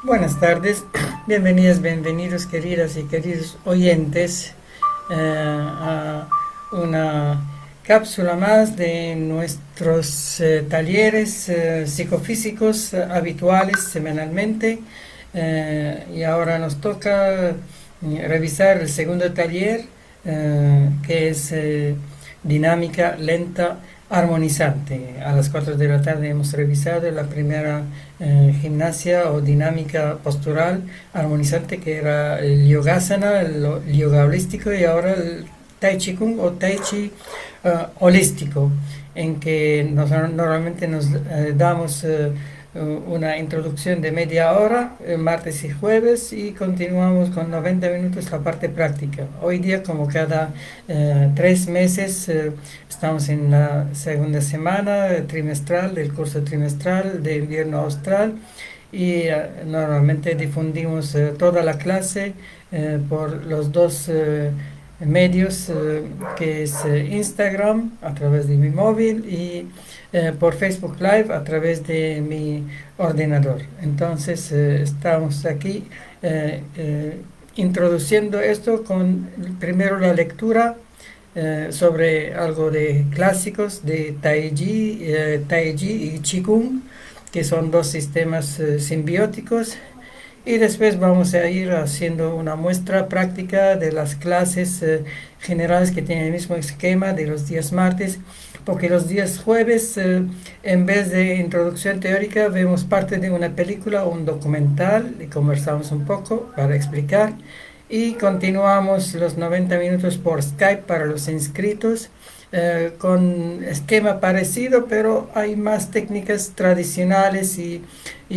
Buenas tardes, bienvenidas, bienvenidos queridas y queridos oyentes a una cápsula más de nuestros talleres psicofísicos habituales semanalmente. Y ahora nos toca revisar el segundo taller, que es dinámica lenta armonizante. A las 4 de la tarde hemos revisado la primera gimnasia o dinámica postural armonizante, que era el yogasana, el yoga holístico, y ahora el tai chi kung o tai chi holístico, en que normalmente nos damos una introducción de media hora, martes y jueves, y continuamos con 90 minutos la parte práctica. Hoy día, como cada 3 meses, estamos en la segunda semana trimestral del curso trimestral de invierno austral, y normalmente difundimos toda la clase por los dos medios, que es Instagram a través de mi móvil y por Facebook Live a través de mi ordenador. Entonces estamos aquí introduciendo esto con primero la lectura sobre algo de clásicos de Tai Chi y Qigong, que son dos sistemas simbióticos. Y después vamos a ir haciendo una muestra práctica de las clases generales, que tienen el mismo esquema de los días martes, porque los días jueves, en vez de introducción teórica, vemos parte de una película o un documental y conversamos un poco para explicar. Y continuamos los 90 minutos por Skype para los inscritos, con esquema parecido, pero hay más técnicas tradicionales y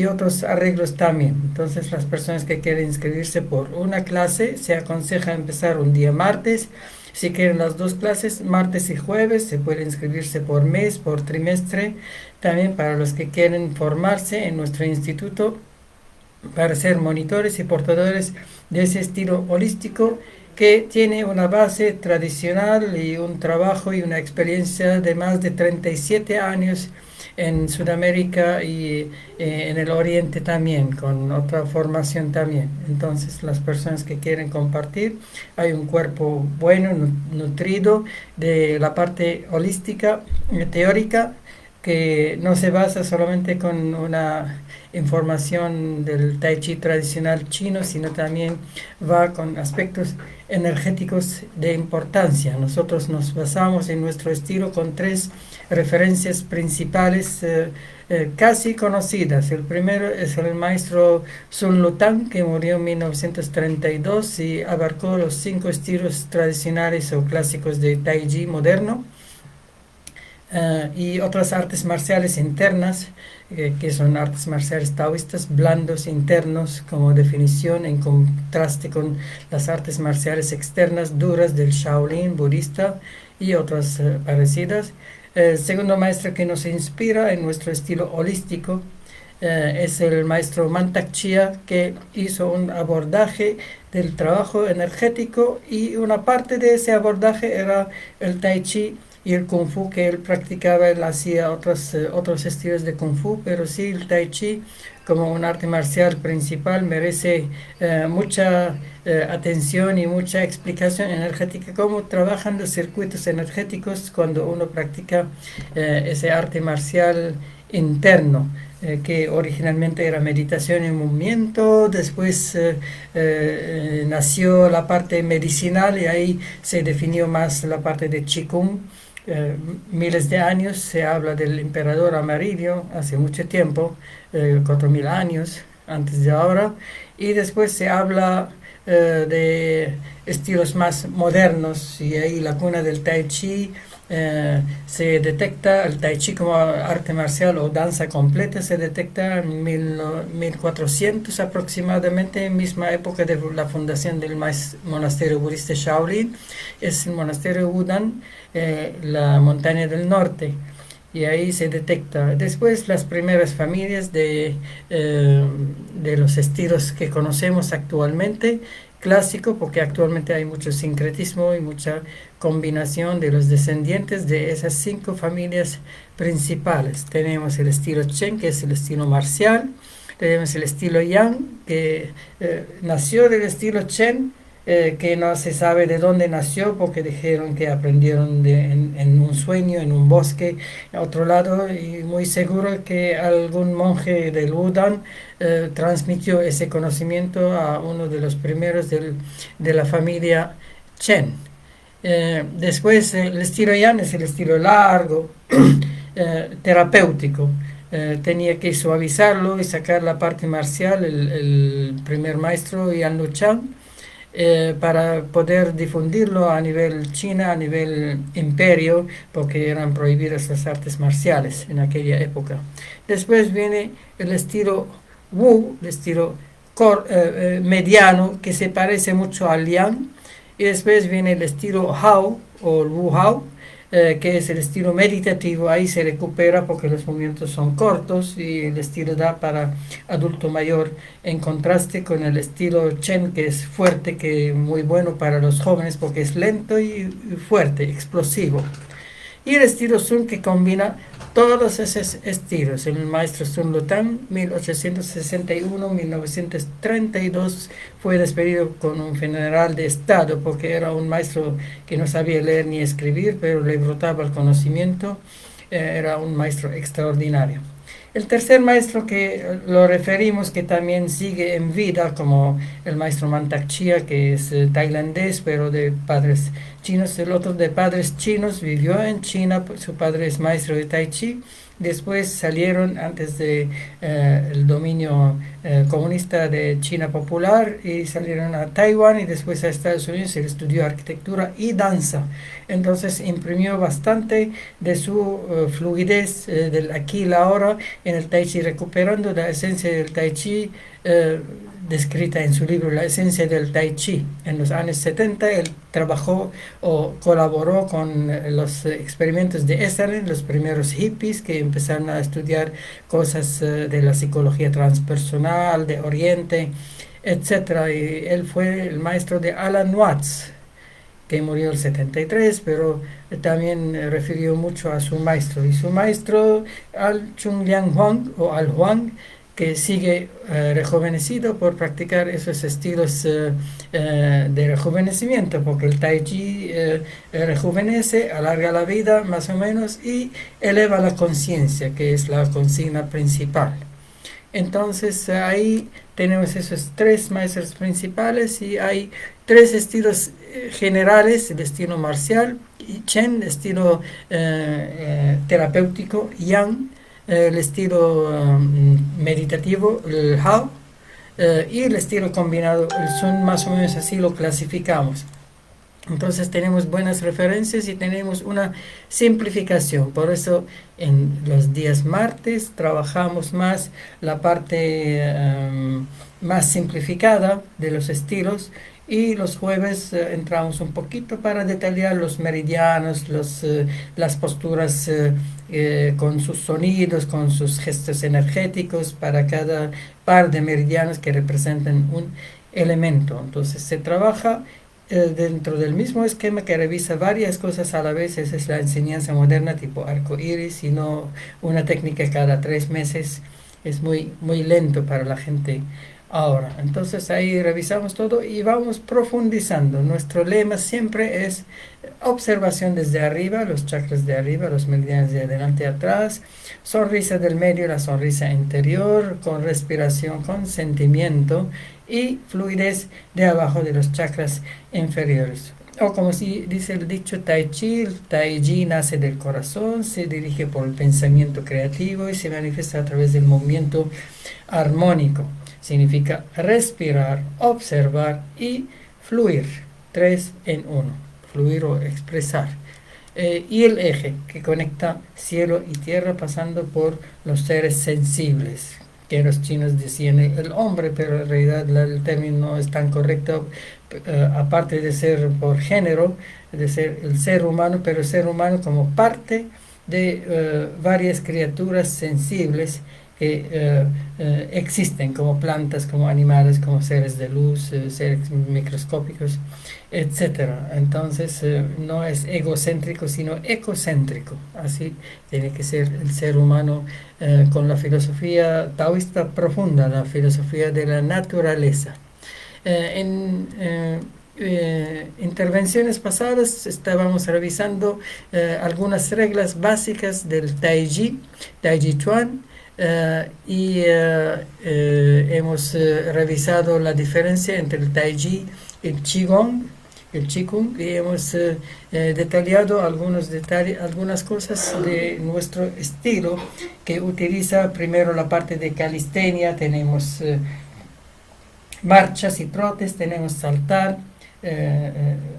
otros arreglos también. Entonces, las personas que quieren inscribirse por una clase, se aconseja empezar un día martes. Si quieren las dos clases, martes y jueves, se puede inscribirse por mes, por trimestre. También para los que quieren formarse en nuestro instituto para ser monitores y portadores de ese estilo holístico, que tiene una base tradicional y un trabajo y una experiencia de más de 37 años en Sudamérica y en el Oriente también, con otra formación también. Entonces, las personas que quieren compartir, hay un cuerpo bueno, nutrido, de la parte holística, teórica, que no se basa solamente con una información del tai chi tradicional chino, sino también va con aspectos energéticos de importancia. Nosotros nos basamos en nuestro estilo con tres referencias principales casi conocidas. El primero es el maestro Sun Lutang, que murió en 1932 y abarcó los 5 estilos tradicionales o clásicos de tai chi moderno. Y otras artes marciales internas, que son artes marciales taoístas, blandos internos como definición, en contraste con las artes marciales externas duras del Shaolin budista y otras parecidas. El segundo maestro que nos inspira en nuestro estilo holístico es el maestro Mantak Chia, que hizo un abordaje del trabajo energético, y una parte de ese abordaje era el tai chi y el kung fu que él practicaba. Él hacía otros estilos de kung fu, pero sí, el tai chi como un arte marcial principal merece mucha atención y mucha explicación energética, cómo trabajan los circuitos energéticos cuando uno practica ese arte marcial interno, que originalmente era meditación y movimiento. Después nació la parte medicinal, y ahí se definió más la parte de Qigong. Miles de años se habla del emperador amarillo, hace mucho tiempo, 4000 años antes de ahora, y después se habla de estilos más modernos, y ahí la cuna del tai chi. Se detecta el tai chi como arte marcial o danza completa, se detecta en 1400 aproximadamente, misma época de la fundación del monasterio budista Shaolin. Es el monasterio Wudang, la montaña del norte, y ahí se detecta. Después, las primeras familias de los estilos que conocemos actualmente, clásico, porque actualmente hay mucho sincretismo y mucha combinación de los descendientes de esas 5 familias principales. Tenemos el estilo Chen, que es el estilo marcial, tenemos el estilo Yang, que nació del estilo Chen, que no se sabe de dónde nació porque dijeron que aprendieron en un sueño, en un bosque, a otro lado, y muy seguro que algún monje del Wudang transmitió ese conocimiento a uno de los primeros de la familia Chen. Después el estilo Yan es el estilo largo, terapéutico. Tenía que suavizarlo y sacar la parte marcial, el primer maestro Yan Luchan, para poder difundirlo a nivel China, a nivel imperio, porque eran prohibidas las artes marciales en aquella época. Después viene el estilo Wu, el estilo mediano, que se parece mucho al Yang. Y después viene el estilo Hao o Wu Hao, que es el estilo meditativo. Ahí se recupera porque los movimientos son cortos y el estilo da para adulto mayor, en contraste con el estilo Chen, que es fuerte, que es muy bueno para los jóvenes porque es lento y fuerte, explosivo. Y el estilo Sun, que combina todos esos estilos. El maestro Sun Lutang, 1861-1932, fue despedido con un funeral de estado porque era un maestro que no sabía leer ni escribir, pero le brotaba el conocimiento. Era un maestro extraordinario. El tercer maestro que lo referimos, que también sigue en vida, como el maestro Mantak Chia, que es tailandés, pero de padres chinos. El otro de padres chinos, vivió en China, su padre es maestro de Tai Chi. Después salieron antes de el dominio comunista de China popular y salieron a Taiwán y después a Estados Unidos. Él estudió arquitectura y danza. Entonces imprimió bastante de su fluidez del aquí y la ahora en el Tai Chi, recuperando la esencia del Tai Chi descrita en su libro La esencia del Tai Chi. En los años 70 él trabajó o colaboró con los experimentos de Esalen, los primeros hippies que empezaron a estudiar cosas de la psicología transpersonal, de Oriente, etc. Y él fue el maestro de Alan Watts, que murió en el 73, pero también refirió mucho a su maestro. Y su maestro, Al Chung Liang Huang, o Al Huang, que sigue rejuvenecido por practicar esos estilos de rejuvenecimiento, porque el Tai Chi rejuvenece, alarga la vida más o menos y eleva la conciencia, que es la consigna principal. Entonces ahí tenemos esos tres maestros principales y hay tres estilos generales: el estilo marcial, Chen, estilo terapéutico, Yang, el estilo meditativo, el Hao, y el estilo combinado, el Sun. Más o menos así lo clasificamos. Entonces tenemos buenas referencias y tenemos una simplificación. Por eso en los días martes trabajamos más la parte más simplificada de los estilos, y los jueves entramos un poquito para detallar los meridianos, las posturas con sus sonidos, con sus gestos energéticos para cada par de meridianos que representan un elemento. Entonces se trabaja dentro del mismo esquema que revisa varias cosas a la vez. Esa es la enseñanza moderna tipo arco iris, y no una técnica cada 3 meses. Es muy lento para la gente ahora. Entonces ahí revisamos todo y vamos profundizando. Nuestro lema siempre es observación desde arriba, los chakras de arriba, los meridianos de adelante a atrás, sonrisa del medio, la sonrisa interior, con respiración, con sentimiento, y fluidez de abajo de los chakras inferiores. O como si dice el dicho Tai Chi, el Tai Chi nace del corazón, se dirige por el pensamiento creativo y se manifiesta a través del movimiento armónico. Significa respirar, observar y fluir, 3 en 1, fluir o expresar. Y el eje que conecta cielo y tierra, pasando por los seres sensibles, que los chinos decían el hombre, pero en realidad el término no es tan correcto, aparte de ser por género, de ser el ser humano, pero el ser humano como parte de varias criaturas sensibles existen como plantas, como animales, como seres de luz, seres microscópicos, etcétera. Entonces no es egocéntrico, sino ecocéntrico. Así tiene que ser el ser humano con la filosofía taoísta profunda, la filosofía de la naturaleza. En intervenciones pasadas estábamos revisando algunas reglas básicas del Tai Chi Chuan, hemos revisado la diferencia entre el Tai Chi y el Qigong, y hemos detallado algunas cosas de nuestro estilo que utiliza primero la parte de calistenia. Tenemos marchas y trotes, tenemos saltar,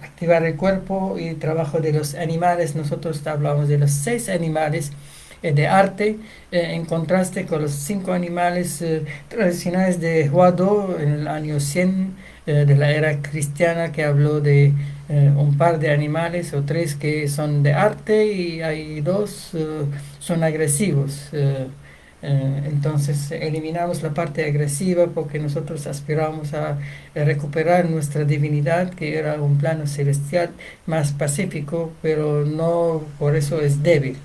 activar el cuerpo y trabajo de los animales. Nosotros hablamos de los 6 animales de arte, en contraste con los 5 animales tradicionales de Huado en el año 100 de la era cristiana, que habló de un par de animales o 3 que son de arte, y hay 2 son agresivos. Entonces eliminamos la parte agresiva porque nosotros aspiramos a recuperar nuestra divinidad, que era un plano celestial más pacífico, pero no por eso es débil.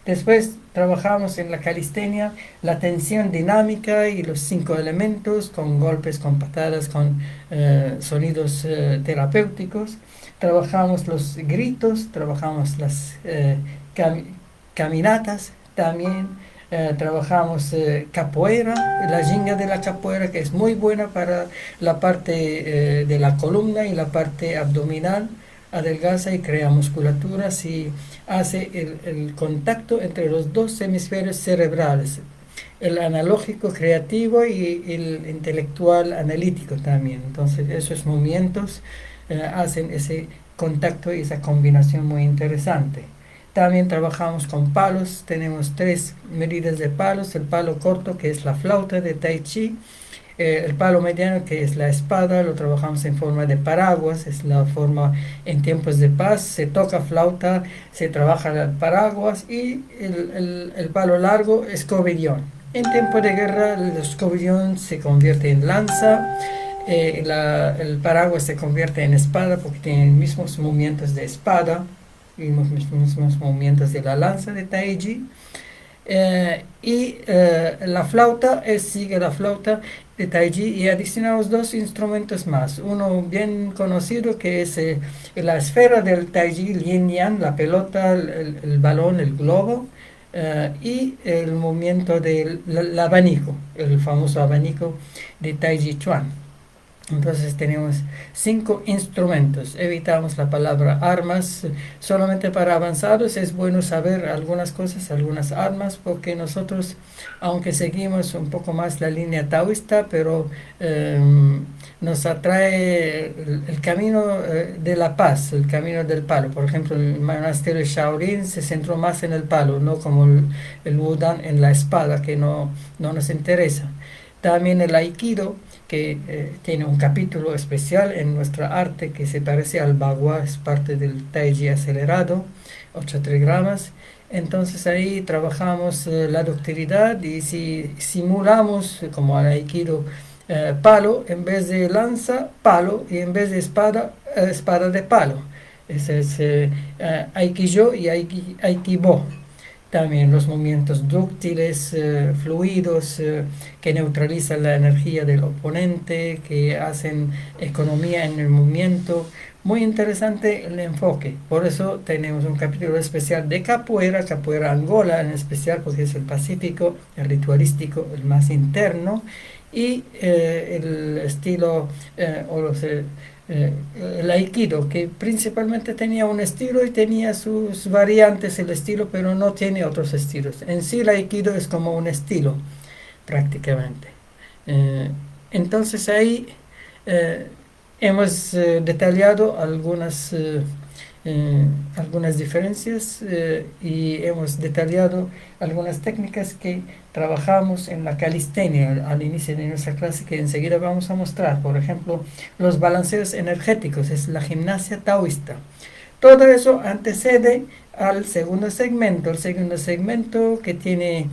Después trabajamos en la calistenia la tensión dinámica y los 5 elementos, con golpes, con patadas, con sonidos terapéuticos. Trabajamos los gritos, trabajamos las cam caminatas también. Trabajamos capoeira, la ginga de la capoeira, que es muy buena para la parte de la columna y la parte abdominal. Adelgaza y crea musculatura si hace el contacto entre los 2 hemisferios cerebrales, el analógico creativo y el intelectual analítico también. Entonces esos movimientos hacen ese contacto y esa combinación muy interesante. También trabajamos con palos, tenemos 3 medidas de palos: el palo corto, que es la flauta de Tai Chi; el palo mediano, que es la espada, lo trabajamos en forma de paraguas, es la forma en tiempos de paz, se toca flauta, se trabaja el paraguas; y el palo largo, escobillón. En tiempo de guerra el escobillón se convierte en lanza, el paraguas se convierte en espada porque tiene los mismos movimientos de espada y los mismos movimientos de la lanza de Tai Chi. La flauta sigue la flauta de Tai Chi, y adicionamos 2 instrumentos más. Uno bien conocido, que es la esfera del Tai Chi, el yin yang, la pelota, el balón, el globo, y el movimiento del abanico, el famoso abanico de Tai Chi Chuan. Entonces tenemos 5 instrumentos. Evitamos la palabra armas. Solamente para avanzados es bueno saber algunas cosas, algunas armas, porque nosotros, aunque seguimos un poco más la línea taoísta, pero nos atrae el camino de la paz, el camino del palo. Por ejemplo, el monasterio de Shaolin se centró más en el palo, no como el Wudan en la espada, que no nos interesa. También el Aikido, que tiene un capítulo especial en nuestra arte que se parece al Bagua, es parte del Tai Chi acelerado, 8 trigramas. Entonces ahí trabajamos la ductilidad, y si simulamos como al Aikido palo, en vez de lanza, palo, y en vez de espada, espada de palo. Ese es Aikido y Aikibo. También los movimientos dúctiles, fluidos, que neutralizan la energía del oponente, que hacen economía en el movimiento. Muy interesante el enfoque. Por eso tenemos un capítulo especial de capoeira, capoeira Angola en especial, porque es el pacífico, el ritualístico, el más interno, y el estilo o los el aikido, que principalmente tenía un estilo y tenía sus variantes el estilo, pero no tiene otros estilos. En sí el aikido es como un estilo prácticamente. Entonces ahí hemos detallado algunas diferencias, y hemos detallado algunas técnicas que trabajamos en la calistenia al inicio de nuestra clase, que enseguida vamos a mostrar. Por ejemplo, los balanceos energéticos, es la gimnasia taoísta. Todo eso antecede al el segundo segmento que tiene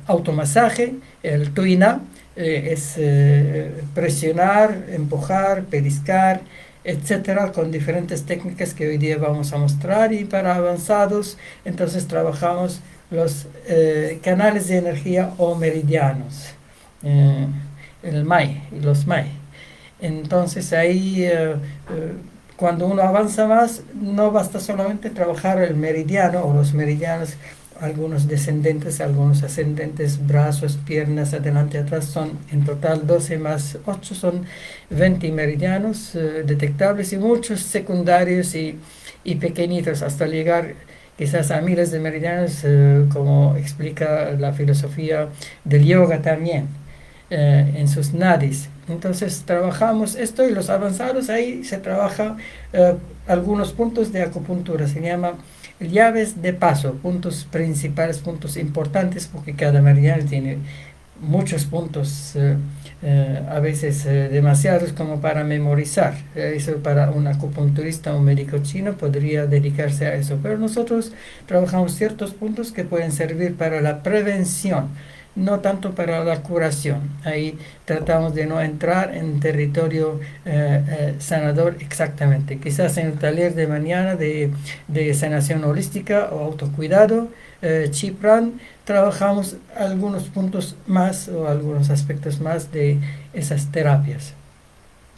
automasaje, el tuina, es presionar, empujar, pellizcar, etcétera, con diferentes técnicas que hoy día vamos a mostrar. Y para avanzados, entonces trabajamos los canales de energía o meridianos, eh, el MAI y los MAI. Entonces ahí cuando uno avanza más, no basta solamente trabajar el meridiano o los meridianos, algunos descendentes, algunos ascendentes, brazos, piernas, adelante, atrás, son en total 12 más 8, son 20 meridianos detectables, y muchos secundarios y pequeñitos, hasta llegar quizás a miles de meridianos, como explica la filosofía del yoga también, en sus nadis. Entonces trabajamos esto, y los avanzados ahí se trabaja algunos puntos de acupuntura, se llama llaves de paso, puntos principales, puntos importantes, porque cada meridiano tiene muchos puntos, a veces demasiados como para memorizar. Eso para un acupunturista o un médico chino podría dedicarse a eso, pero nosotros trabajamos ciertos puntos que pueden servir para la prevención, no tanto para la curación. Ahí tratamos de no entrar en territorio sanador exactamente. Quizás en el taller de mañana de sanación holística o autocuidado, Chipran, trabajamos algunos puntos más o algunos aspectos más de esas terapias.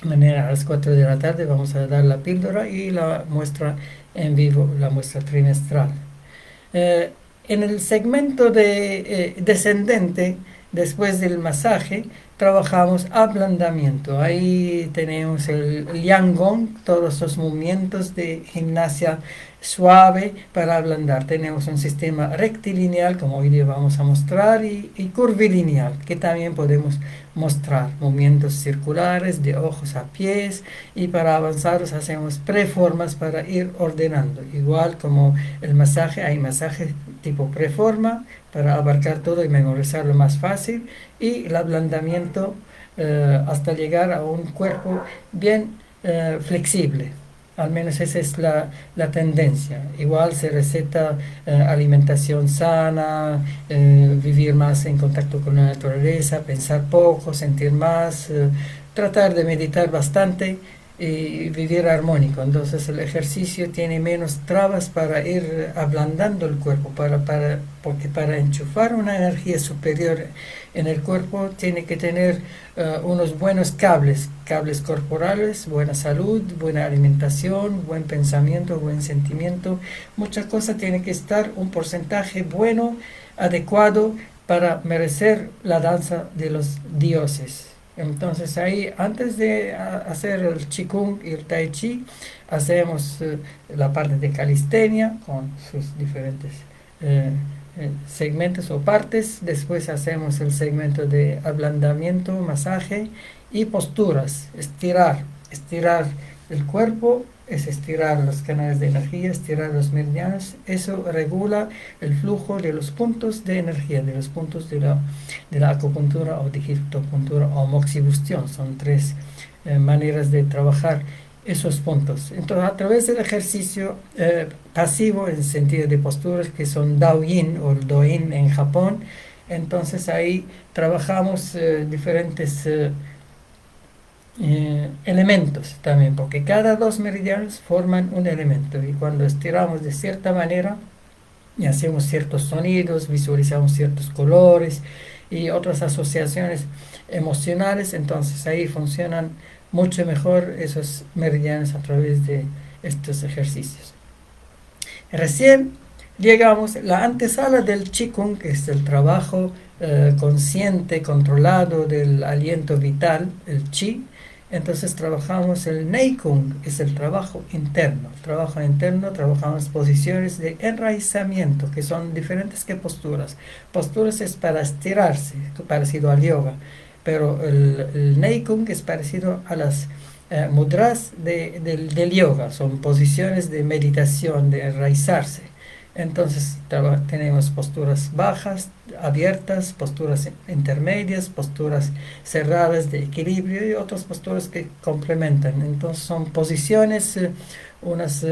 Mañana a las 4 de la tarde vamos a dar la píldora y la muestra en vivo, la muestra trimestral. Eh, en el segmento de descendente, después del masaje, trabajamos ablandamiento. Ahí tenemos el Liangong, todos los movimientos de gimnasia suave para ablandar. Tenemos un sistema rectilineal, como hoy día vamos a mostrar, y curvilineal, que también podemos mostrar. Movimientos circulares de ojos a pies, y para avanzaros hacemos preformas para ir ordenando. Igual como el masaje, hay masaje tipo preforma para abarcar todo y memorizarlo más fácil, y el ablandamiento hasta llegar a un cuerpo bien flexible. Al menos esa es la tendencia. Igual se receta alimentación sana, vivir más en contacto con la naturaleza, pensar poco, sentir más, tratar de meditar bastante y vivir armónico. Entonces el ejercicio tiene menos trabas para ir ablandando el cuerpo, porque para enchufar una energía superior en el cuerpo tiene que tener unos buenos cables corporales, buena salud, buena alimentación, buen pensamiento, buen sentimiento. Muchas cosas tienen que estar un porcentaje bueno, adecuado, para merecer la danza de los dioses. Entonces ahí, antes de hacer el Qigong y el Tai Chi, hacemos la parte de calistenia con sus diferentes segmentos o partes. Después hacemos el segmento de ablandamiento, masaje y posturas. Estirar el cuerpo es estirar los canales de energía, estirar los meridianos. Eso regula el flujo de los puntos de energía, de los puntos de la acupuntura o digitopuntura o moxibustión. Son tres maneras de trabajar esos puntos. Entonces, a través del ejercicio pasivo, en sentido de posturas, que son Daoyin o Doin en Japón, entonces ahí trabajamos diferentes elementos también, porque cada dos meridianos forman un elemento, y cuando estiramos de cierta manera y hacemos ciertos sonidos, visualizamos ciertos colores y otras asociaciones emocionales, entonces ahí funcionan mucho mejor esos meridianos a través de estos ejercicios. Recién llegamos a la antesala del Qigong, que es el trabajo consciente, controlado del aliento vital, el Qi. Entonces trabajamos el Neikung, es el trabajo interno. Trabajo interno, trabajamos posiciones de enraizamiento, que son diferentes que posturas. Posturas es para estirarse, parecido al yoga, pero el Neikung es parecido a las mudras del yoga. Son posiciones de meditación, de enraizarse. Entonces tenemos posturas bajas, abiertas, posturas intermedias, posturas cerradas de equilibrio y otras posturas que complementan. Entonces son posiciones, unas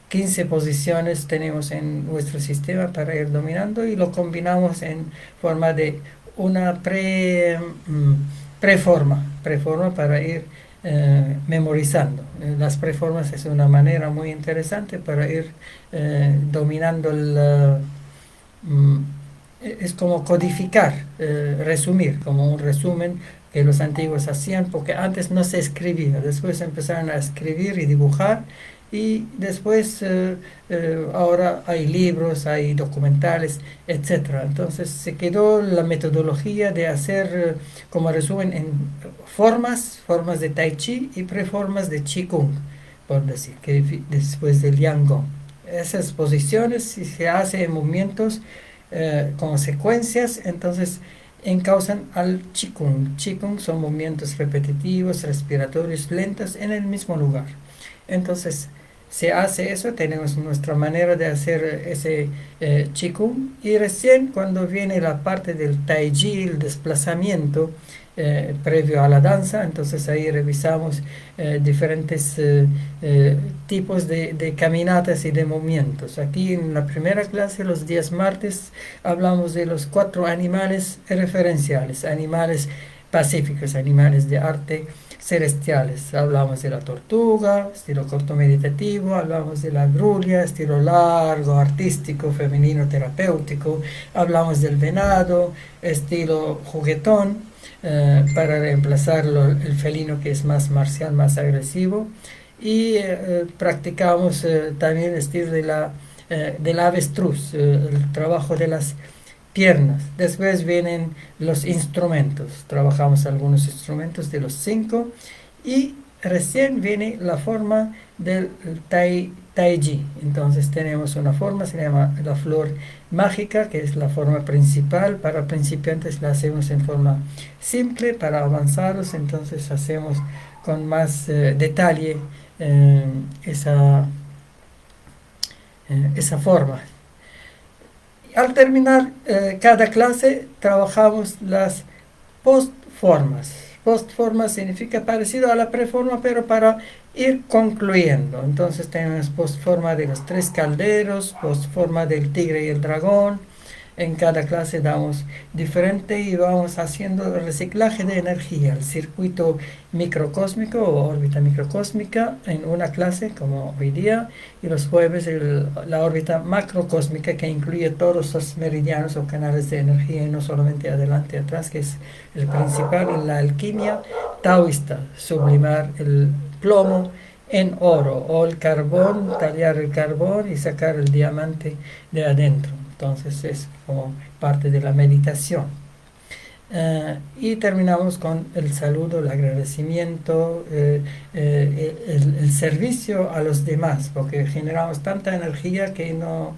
15 posiciones tenemos en nuestro sistema para ir dominando y lo combinamos en forma de una preforma para ir memorizando. Las preformas es una manera muy interesante para ir dominando mm, es como codificar, resumir, como un resumen que los antiguos hacían, porque antes no se escribía, después empezaron a escribir y dibujar, y después ahora hay libros, hay documentales, etcétera. Entonces se quedó la metodología de hacer como resumen en formas de Tai Chi y preformas de Qigong, por decir, que después del Yangon. Esas posiciones, si se hace en movimientos como secuencias, entonces encausan al Qigong. Qigong son movimientos repetitivos, respiratorios, lentos en el mismo lugar. Entonces, se hace eso, tenemos nuestra manera de hacer ese Qigong, y recién cuando viene la parte del Tai Chi, el desplazamiento previo a la danza, entonces ahí revisamos diferentes tipos de caminatas y de movimientos. Aquí en la primera clase, los días martes, hablamos de los 4 animales referenciales, animales pacíficos, animales de arte celestiales. Hablamos de la tortuga, estilo corto meditativo, hablamos de la grulla, estilo largo, artístico, femenino, terapéutico, hablamos del venado, estilo juguetón, para reemplazar el felino, que es más marcial, más agresivo, y practicamos también el estilo del avestruz, el trabajo de las piernas. Después vienen los instrumentos. Trabajamos algunos instrumentos de los 5 y recién viene la forma del tai Chi. Entonces tenemos una forma, se llama la flor mágica, que es la forma principal. Para principiantes la hacemos en forma simple, para avanzados entonces hacemos con más detalle esa, esa forma. Al terminar cada clase, trabajamos las postformas. Postforma significa parecido a la preforma, pero para ir concluyendo. Entonces tenemos postforma de los 3 calderos, postforma del tigre y el dragón. En cada clase damos diferente y vamos haciendo el reciclaje de energía, el circuito microcósmico o órbita microcósmica en una clase como hoy día, y los jueves la órbita macrocósmica, que incluye todos los meridianos o canales de energía y no solamente adelante y atrás, que es el principal en la alquimia taoísta, sublimar el plomo en oro, o el carbón, tallar el carbón y sacar el diamante de adentro. Entonces es como parte de la meditación. Y terminamos con el saludo, el agradecimiento, el servicio a los demás, porque generamos tanta energía que no,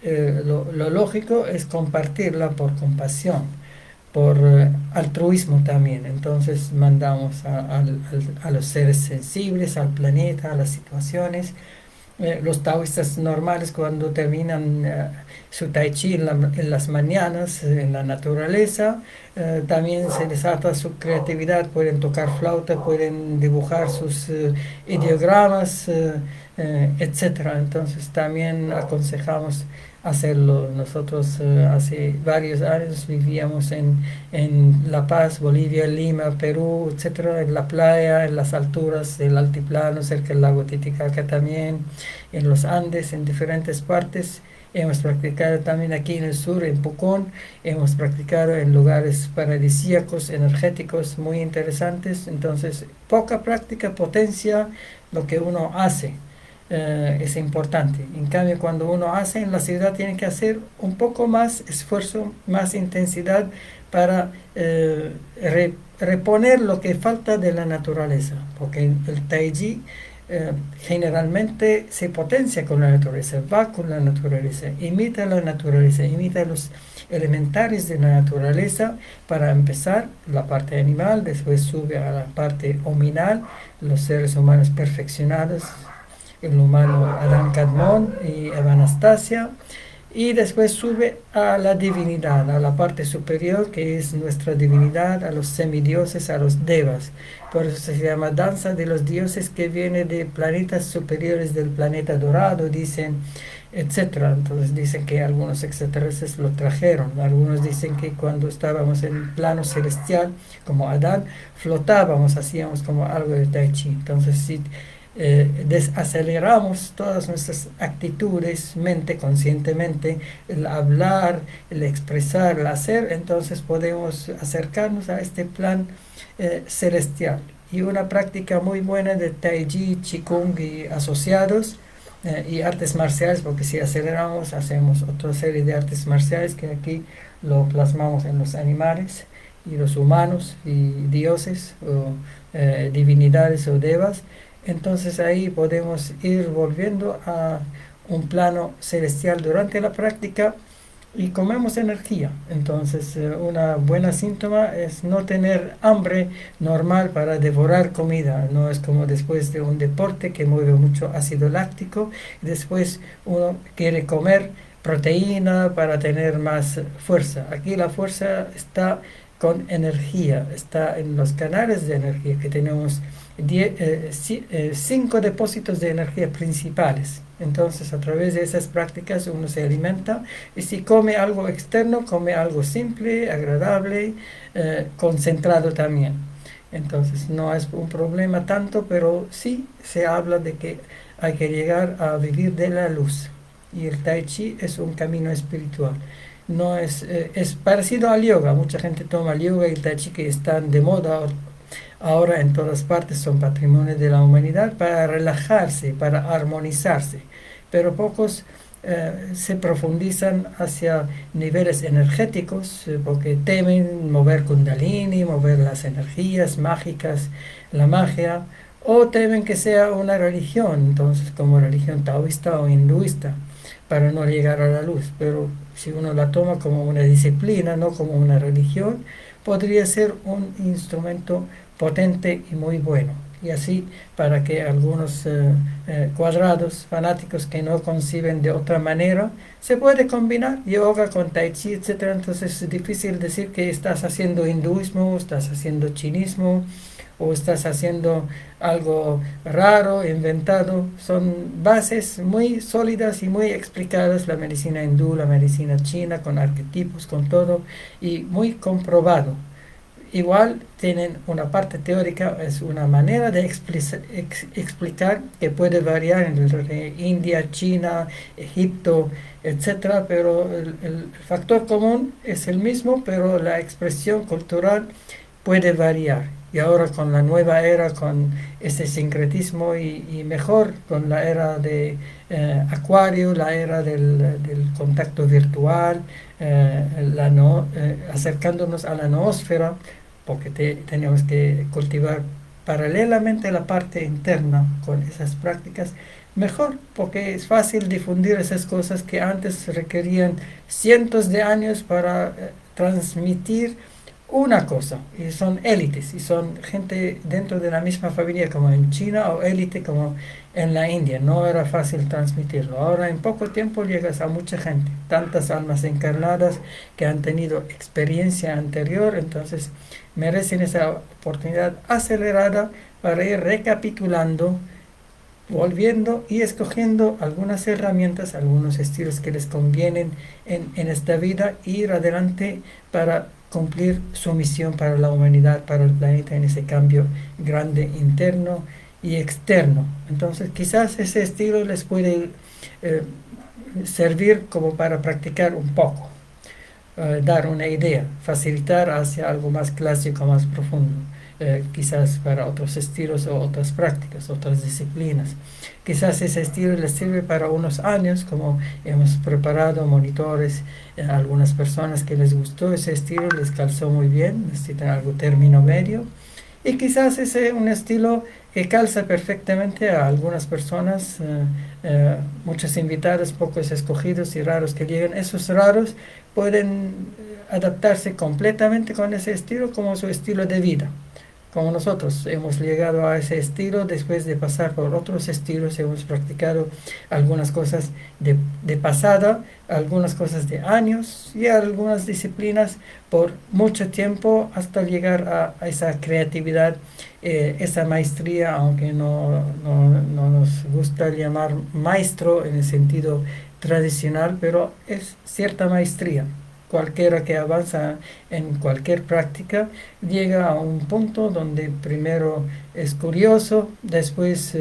lo lógico es compartirla por compasión, por altruismo también. Entonces mandamos a los seres sensibles, al planeta, a las situaciones. Los taoístas normales, cuando terminan su tai chi en las mañanas, en la naturaleza, también se desata su creatividad, pueden tocar flauta, pueden dibujar sus ideogramas, etcétera. Entonces también aconsejamos hacerlo. Nosotros hace varios años vivíamos en La Paz, Bolivia, Lima, Perú, etcétera, en la playa, en las alturas del altiplano, cerca del lago Titicaca también, en los Andes, en diferentes partes. Hemos practicado también aquí en el sur, en Pucón, hemos practicado en lugares paradisíacos, energéticos, muy interesantes. Entonces, poca práctica potencia lo que uno hace. Es importante. En cambio, cuando uno hace en la ciudad, tiene que hacer un poco más esfuerzo, más intensidad para reponer lo que falta de la naturaleza, porque el Tai Chi generalmente se potencia con la naturaleza, va con la naturaleza, imita la naturaleza, imita los elementales de la naturaleza. Para empezar la parte animal, después sube a la parte hominal, los seres humanos perfeccionados, el humano Adán Kadmon y Eva Anastasia, y después sube a la divinidad, a la parte superior que es nuestra divinidad, a los semidioses, a los devas. Por eso se llama danza de los dioses, que viene de planetas superiores del planeta dorado, dicen, etcétera. Entonces dicen que algunos extraterrestres lo trajeron. Algunos dicen que cuando estábamos en el plano celestial, como Adán, flotábamos, hacíamos como algo de Tai Chi. Entonces, si desaceleramos todas nuestras actitudes, mente, conscientemente, el hablar, el expresar, el hacer, entonces podemos acercarnos a este plan celestial. Y una práctica muy buena de Tai Chi, Qigong y asociados, y artes marciales, porque si aceleramos hacemos otra serie de artes marciales que aquí lo plasmamos en los animales y los humanos y dioses o divinidades o devas. Entonces ahí podemos ir volviendo a un plano celestial durante la práctica y comemos energía. Entonces una buena síntoma es no tener hambre normal para devorar comida. No es como después de un deporte que mueve mucho ácido láctico, y después uno quiere comer proteína para tener más fuerza. Aquí la fuerza está con energía, está en los canales de energía, que tenemos 5 depósitos de energía principales. Entonces a través de esas prácticas uno se alimenta, y si come algo externo, come algo simple, agradable, concentrado también. Entonces no es un problema tanto, pero sí se habla de que hay que llegar a vivir de la luz, y el Tai Chi es un camino espiritual. No es parecido al yoga. Mucha gente toma el yoga y el Tai Chi, que están de moda ahora en todas partes, son patrimonio de la humanidad, para relajarse, para armonizarse, pero pocos se profundizan hacia niveles energéticos, porque temen mover Kundalini, mover las energías mágicas, la magia, o temen que sea una religión, entonces como religión taoísta o hinduista, para no llegar a la luz. Pero si uno la toma como una disciplina, no como una religión, podría ser un instrumento potente y muy bueno. Y así, para que algunos cuadrados fanáticos que no conciben de otra manera, se puede combinar yoga con tai chi, etcétera. Entonces es difícil decir que estás haciendo hinduismo, estás haciendo chinismo, o estás haciendo algo raro, inventado. Son bases muy sólidas y muy explicadas, la medicina hindú, la medicina china, con arquetipos, con todo, y muy comprobado. Igual tienen una parte teórica, es una manera de explicar que puede variar entre India, China, Egipto, etcétera, pero el factor común es el mismo, pero la expresión cultural puede variar. Y ahora con la nueva era, con ese sincretismo, y mejor con la era de Acuario, la era del contacto virtual, acercándonos a la noósfera, porque tenemos que cultivar paralelamente la parte interna con esas prácticas, mejor, porque es fácil difundir esas cosas que antes requerían cientos de años para transmitir una cosa, y son élites, y son gente dentro de la misma familia, como en China, o élite como en la India. No era fácil transmitirlo. Ahora en poco tiempo llegas a mucha gente, tantas almas encarnadas que han tenido experiencia anterior, entonces merecen esa oportunidad acelerada para ir recapitulando, volviendo y escogiendo algunas herramientas, algunos estilos que les convienen en esta vida, e ir adelante para cumplir su misión para la humanidad, para el planeta, en ese cambio grande interno y externo. Entonces quizás ese estilo les puede servir como para practicar un poco, dar una idea, facilitar hacia algo más clásico, más profundo. Quizás para otros estilos o otras prácticas, otras disciplinas. Quizás ese estilo les sirve para unos años, como hemos preparado monitores, a algunas personas que les gustó ese estilo, les calzó muy bien, necesitan algo término medio. Y quizás ese es un estilo que calza perfectamente a algunas personas, muchos invitados, pocos escogidos y raros que llegan. Esos raros pueden adaptarse completamente con ese estilo como su estilo de vida, como nosotros hemos llegado a ese estilo después de pasar por otros estilos, hemos practicado algunas cosas de pasada, algunas cosas de años y algunas disciplinas por mucho tiempo hasta llegar a esa creatividad, esa maestría, aunque no nos gusta llamar maestro en el sentido tradicional, pero es cierta maestría. Cualquiera que avanza en cualquier práctica llega a un punto donde primero es curioso, después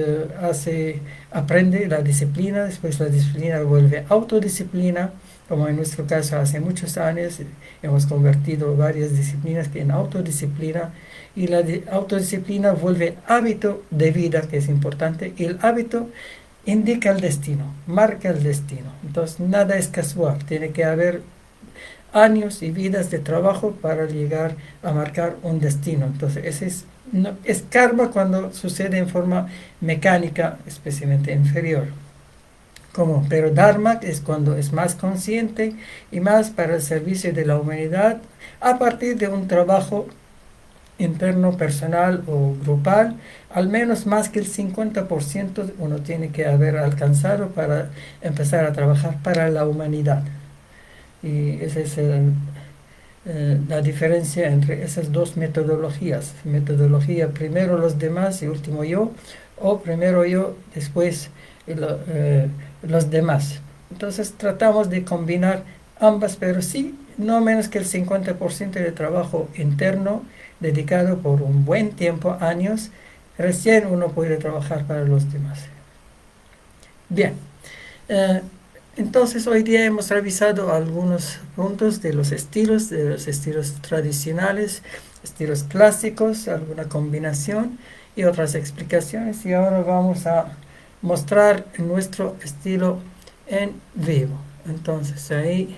aprende la disciplina, después la disciplina vuelve autodisciplina, como en nuestro caso hace muchos años hemos convertido varias disciplinas en autodisciplina, y la autodisciplina vuelve hábito de vida, que es importante, y el hábito indica el destino, marca el destino. Entonces nada es casual, tiene que haber años y vidas de trabajo para llegar a marcar un destino. Entonces, ese es, no, es karma cuando sucede en forma mecánica, especialmente inferior. Como, pero Dharma es cuando es más consciente y más para el servicio de la humanidad a partir de un trabajo interno, personal o grupal, al menos más que el 50% uno tiene que haber alcanzado para empezar a trabajar para la humanidad. Y esa es la diferencia entre esas dos metodologías. Metodología primero los demás y último yo, o primero yo, después los demás. Entonces tratamos de combinar ambas, pero sí, no menos que el 50% de trabajo interno dedicado por un buen tiempo, años, recién uno puede trabajar para los demás. Bien. Eh, Entonces hoy día hemos revisado algunos puntos de los estilos tradicionales, estilos clásicos, alguna combinación y otras explicaciones. Y ahora vamos a mostrar nuestro estilo en vivo. Entonces ahí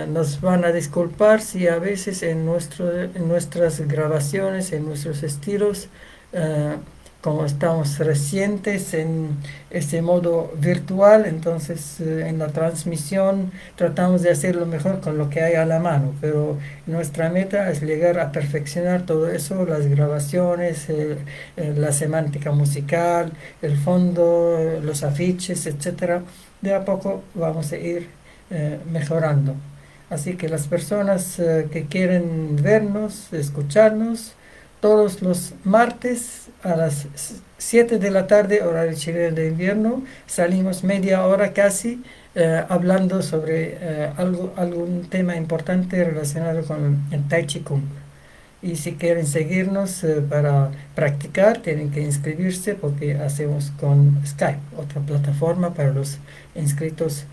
nos van a disculpar si a veces en nuestras grabaciones, en nuestros estilos, como estamos recientes en este modo virtual, entonces en la transmisión tratamos de hacerlo mejor con lo que hay a la mano, pero nuestra meta es llegar a perfeccionar todo eso, las grabaciones, la semántica musical, el fondo, los afiches, etcétera. De a poco vamos a ir mejorando. Así que las personas que quieren vernos, escucharnos, todos los martes a las 7 de la tarde, horario chileno de invierno, salimos media hora casi hablando sobre algún tema importante relacionado con el Tai Chi Kung. Y si quieren seguirnos para practicar, tienen que inscribirse porque hacemos con Skype, otra plataforma para los inscritos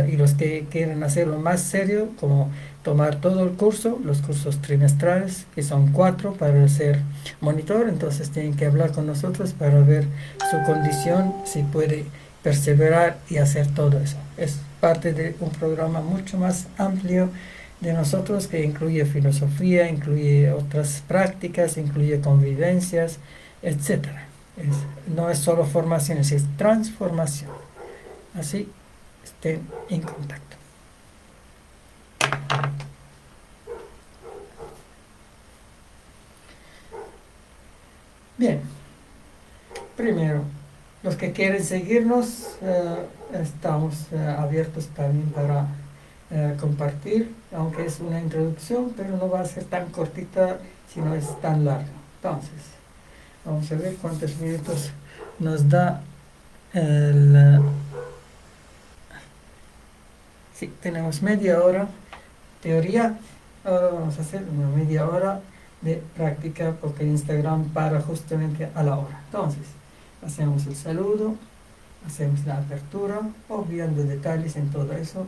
y los que quieren hacerlo más serio, como tomar todo el curso, los cursos trimestrales, que son 4 para ser monitor. Entonces tienen que hablar con nosotros para ver su condición, si puede perseverar y hacer todo eso. Es parte de un programa mucho más amplio de nosotros, que incluye filosofía, incluye otras prácticas, incluye convivencias, etc. No es solo formación, es transformación. Así estén en contacto. Bien, primero, los que quieren seguirnos, estamos abiertos también para compartir, aunque es una introducción, pero no va a ser tan cortita si no es tan larga. Entonces, vamos a ver cuántos minutos nos da el... Sí, tenemos media hora teoría. Ahora vamos a hacer una media hora de práctica porque Instagram para justamente a la hora. Entonces, hacemos el saludo, hacemos la apertura, obviando detalles en todo eso.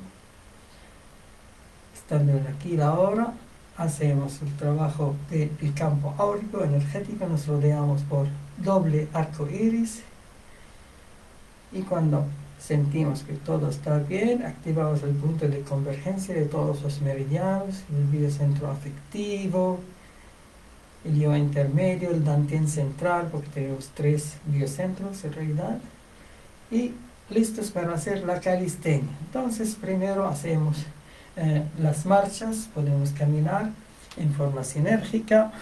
Estando aquí la hora, hacemos el trabajo del campo áurico energético, nos rodeamos por doble arco iris y cuando sentimos que todo está bien, activamos el punto de convergencia de todos los meridianos, el biocentro afectivo, el yo intermedio, el Dantian central, porque tenemos 3 biocentros en realidad, y listos para hacer la calistenia. Entonces primero hacemos las marchas, podemos caminar en forma sinérgica,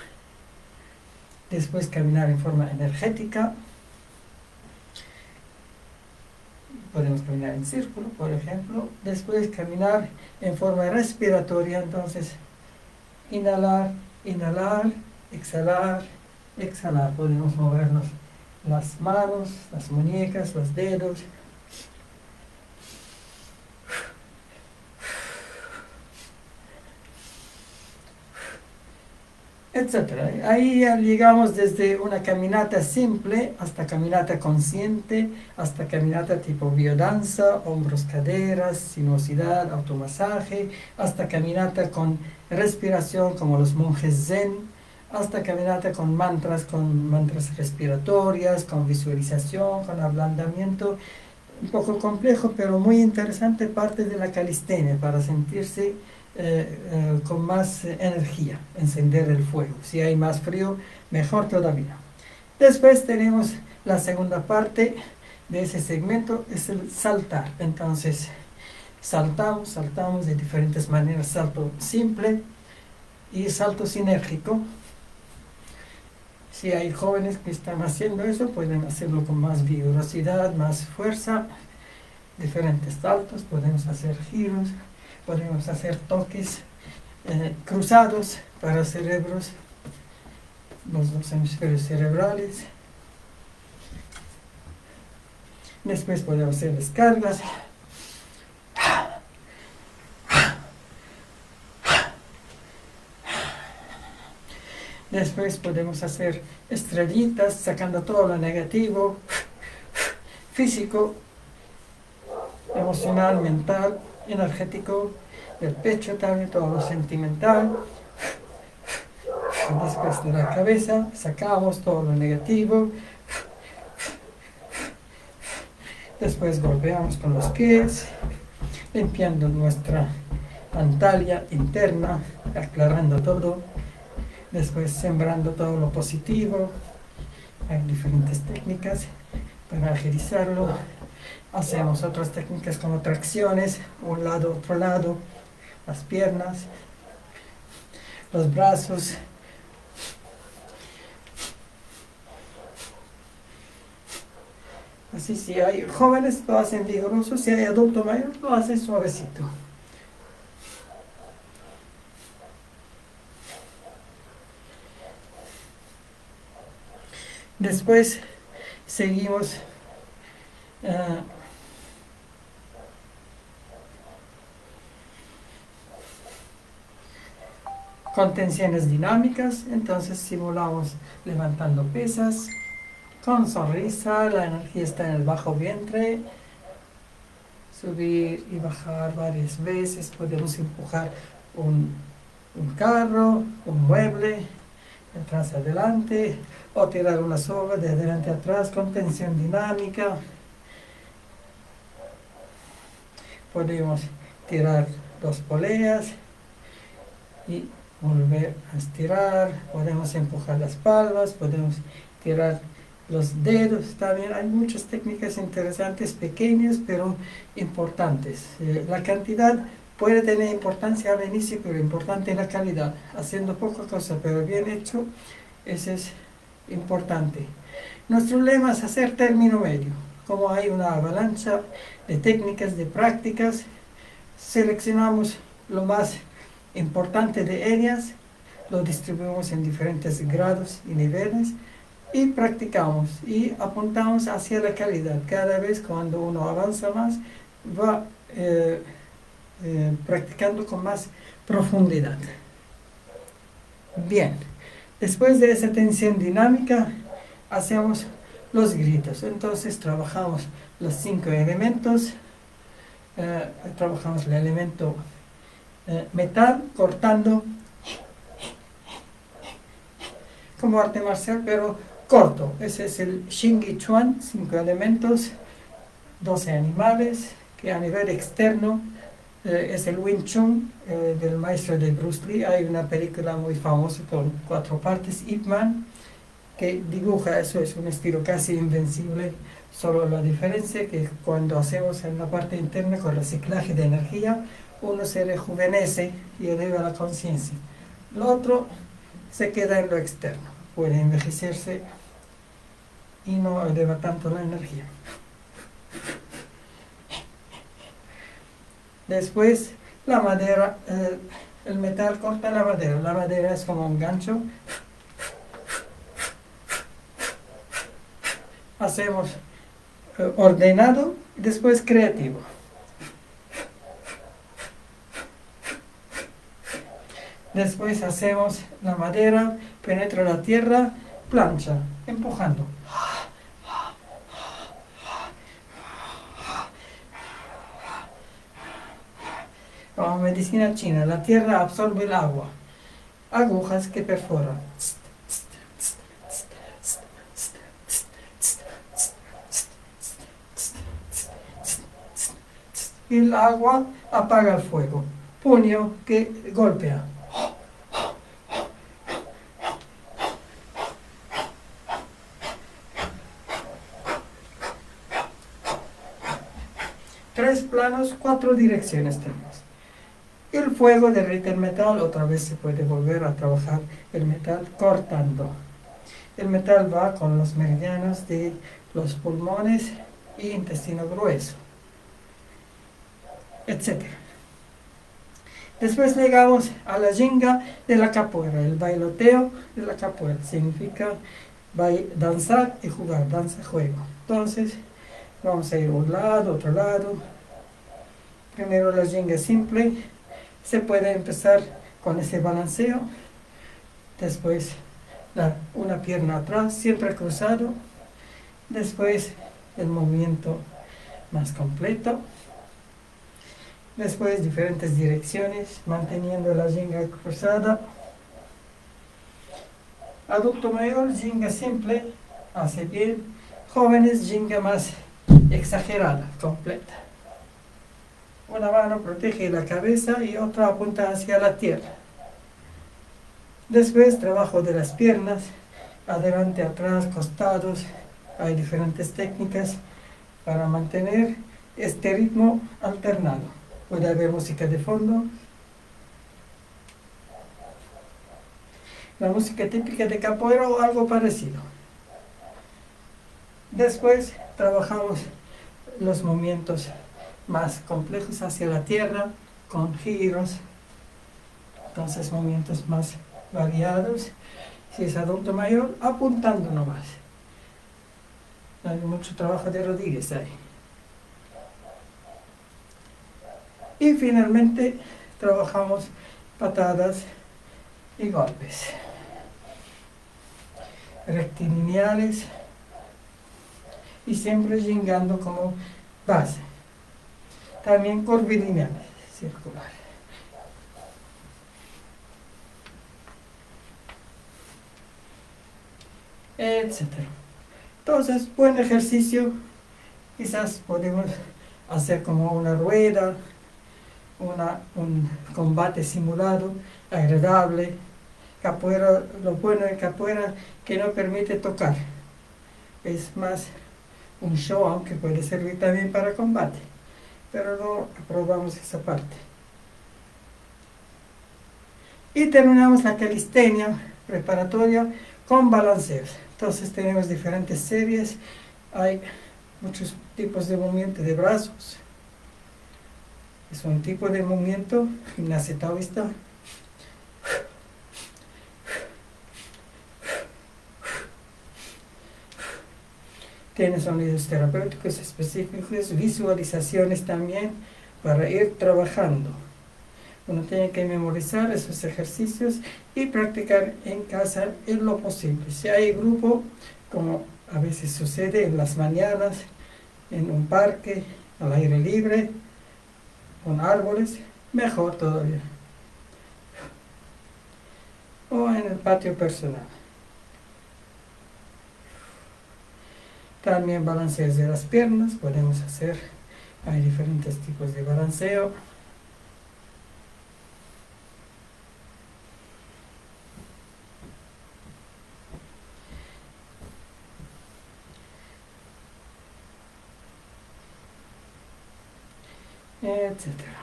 Después caminar en forma energética. Podemos caminar en círculo, por ejemplo. Después caminar en forma respiratoria. Entonces, inhalar, inhalar, exhalar, exhalar. Podemos movernos las manos, las muñecas, los dedos. Etcétera. Ahí ya llegamos desde una caminata simple hasta caminata consciente, hasta caminata tipo biodanza, hombros, caderas, sinuosidad, automasaje, hasta caminata con respiración como los monjes zen, hasta caminata con mantras respiratorias, con visualización, con ablandamiento. Un poco complejo, pero muy interesante parte de la calistenia para sentirse con más energía, encender el fuego. Si hay más frío, mejor todavía. Después tenemos la segunda parte de ese segmento, es el saltar. Entonces, saltamos de diferentes maneras, salto simple y salto sinérgico. Si hay jóvenes que están haciendo eso, pueden hacerlo con más vigorosidad, más fuerza, diferentes saltos, podemos hacer giros, podemos hacer toques cruzados para cerebros, los dos hemisferios cerebrales. Después podemos hacer descargas. Después podemos hacer estrellitas, sacando todo lo negativo, físico, emocional, mental, energético, del pecho también, todo lo sentimental. Después de la cabeza, sacamos todo lo negativo. Después golpeamos con los pies, limpiando nuestra pantalla interna, aclarando todo. Después sembrando todo lo positivo. Hay diferentes técnicas para agilizarlo. Hacemos otras técnicas como tracciones, un lado, otro lado, las piernas, los brazos. Así, si hay jóvenes lo hacen vigoroso, si hay adulto mayor lo hacen suavecito. Después seguimos con tensiones dinámicas. Entonces simulamos levantando pesas con sonrisa, la energía está en el bajo vientre, subir y bajar varias veces. Podemos empujar un carro, un mueble de atrás adelante, o tirar una soga de adelante a atrás con tensión dinámica. Podemos tirar 2 poleas y volver a estirar. Podemos empujar las palmas, podemos tirar los dedos. También hay muchas técnicas interesantes, pequeñas pero importantes. La cantidad puede tener importancia al inicio, pero importante es la calidad. Haciendo poca cosa pero bien hecho, eso es importante. Nuestro lema es hacer término medio. Como hay una avalancha de técnicas, de prácticas, seleccionamos lo más importante de ellas, lo distribuimos en diferentes grados y niveles y practicamos y apuntamos hacia la calidad. Cada vez cuando uno avanza más, va practicando con más profundidad. Bien, después de esa tensión dinámica, hacemos los gritos. Entonces trabajamos los 5 elementos. Trabajamos el elemento metal, cortando como arte marcial, pero corto. Ese es el Shingi Chuan, 5 elementos, 12 animales, que a nivel externo es el Wing Chun del maestro de Bruce Lee. Hay una película muy famosa con 4 partes, Ip Man, que dibuja eso. Es un estilo casi invencible, solo la diferencia que cuando hacemos en la parte interna con reciclaje de energía, uno se rejuvenece y eleva la conciencia. Lo otro se queda en lo externo. puede envejecerse y no eleva tanto la energía. Después la madera, el metal corta la madera es como un gancho. Hacemos ordenado y después creativo. Después hacemos la madera, penetra la tierra, plancha, empujando. Como medicina china, la tierra absorbe el agua. Agujas que perforan. Y el agua apaga el fuego. Puño que golpea. Tres planos, cuatro direcciones tenemos. El fuego derrite el metal, otra vez se puede volver a trabajar el metal cortando. El metal va con los meridianos de los pulmones y intestino grueso, etc. Después llegamos a la ginga de la capoeira, el bailoteo de la capoeira. Significa danzar y jugar, danza, juego. Entonces, vamos a ir a un lado, otro lado. Primero la ginga simple. Se puede empezar con ese balanceo. Después una pierna atrás, siempre cruzado. Después el movimiento más completo. Después diferentes direcciones, manteniendo la ginga cruzada. Adulto mayor, ginga simple, hace bien. Jóvenes, ginga más exagerada, completa. Una mano protege la cabeza y otra apunta hacia la tierra. Después trabajo de las piernas, adelante, atrás, costados. Hay diferentes técnicas para mantener este ritmo alternado. Puede haber música de fondo. La música típica de capoeira o algo parecido. Después trabajamos los movimientos más complejos hacia la tierra con giros. Entonces movimientos más variados. Si es adulto mayor, apuntando nomás. Hay mucho trabajo de rodillas ahí. Y finalmente trabajamos patadas y golpes. Rectilineales y siempre gingando como base. También curvilineales, circular. Etcétera. Entonces, buen ejercicio. Quizás podemos hacer como una rueda, un combate simulado, agradable. Capoeira, lo bueno de capoeira que no permite tocar. Es más un show, aunque puede servir también para combate. Pero no aprobamos esa parte. Y terminamos la calistenia preparatoria con balanceos. Entonces tenemos diferentes series. Hay muchos tipos de movimiento de brazos. Es un tipo de movimiento, gimnasia taoísta. Tiene sonidos terapéuticos específicos, visualizaciones también para ir trabajando. Uno tiene que memorizar esos ejercicios y practicar en casa en lo posible. Si hay grupo, como a veces sucede en las mañanas, en un parque, al aire libre, con árboles, mejor todavía. O en el patio personal. También balanceos de las piernas, podemos hacer, hay diferentes tipos de balanceo. Etcétera.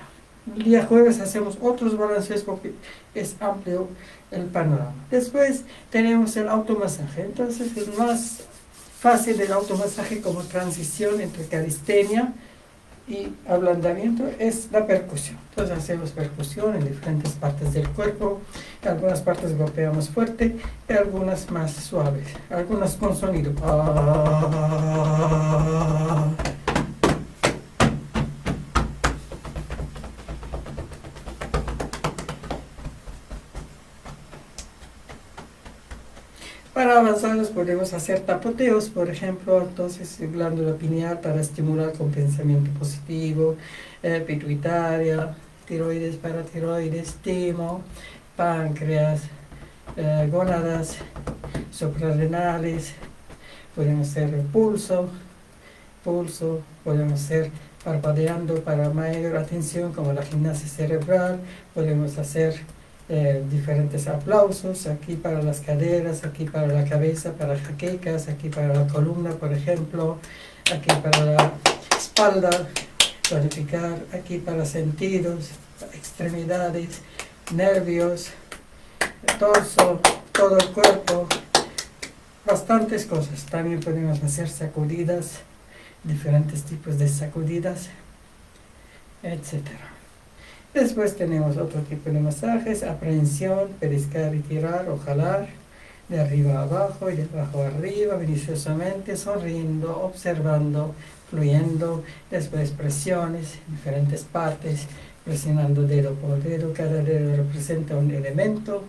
El día jueves hacemos otros balanceos porque es amplio el panorama. Después tenemos el automasaje. Entonces el más fácil del automasaje como transición entre calistenia y ablandamiento es la percusión. Entonces hacemos percusión en diferentes partes del cuerpo. En algunas partes golpeamos fuerte y algunas más suaves. Algunas con sonido. Para avanzarlos podemos hacer tapoteos, por ejemplo, entonces glándula pineal para estimular con pensamiento positivo, pituitaria, tiroides, paratiroides, timo, páncreas, gónadas, suprarrenales, podemos hacer pulso, podemos hacer parpadeando para mayor atención como la gimnasia cerebral, podemos hacer diferentes aplausos, aquí para las caderas, aquí para la cabeza, para jaquecas, aquí para la columna, por ejemplo, aquí para la espalda, planificar, aquí para sentidos, extremidades, nervios, torso, todo el cuerpo, bastantes cosas. También podemos hacer sacudidas, diferentes tipos de sacudidas, etcétera. Después tenemos otro tipo de masajes, aprehensión, periscar y tirar o jalar, de arriba a abajo y de abajo a arriba, minuciosamente, sonriendo, observando, fluyendo. Después presiones en diferentes partes, presionando dedo por dedo, cada dedo representa un elemento.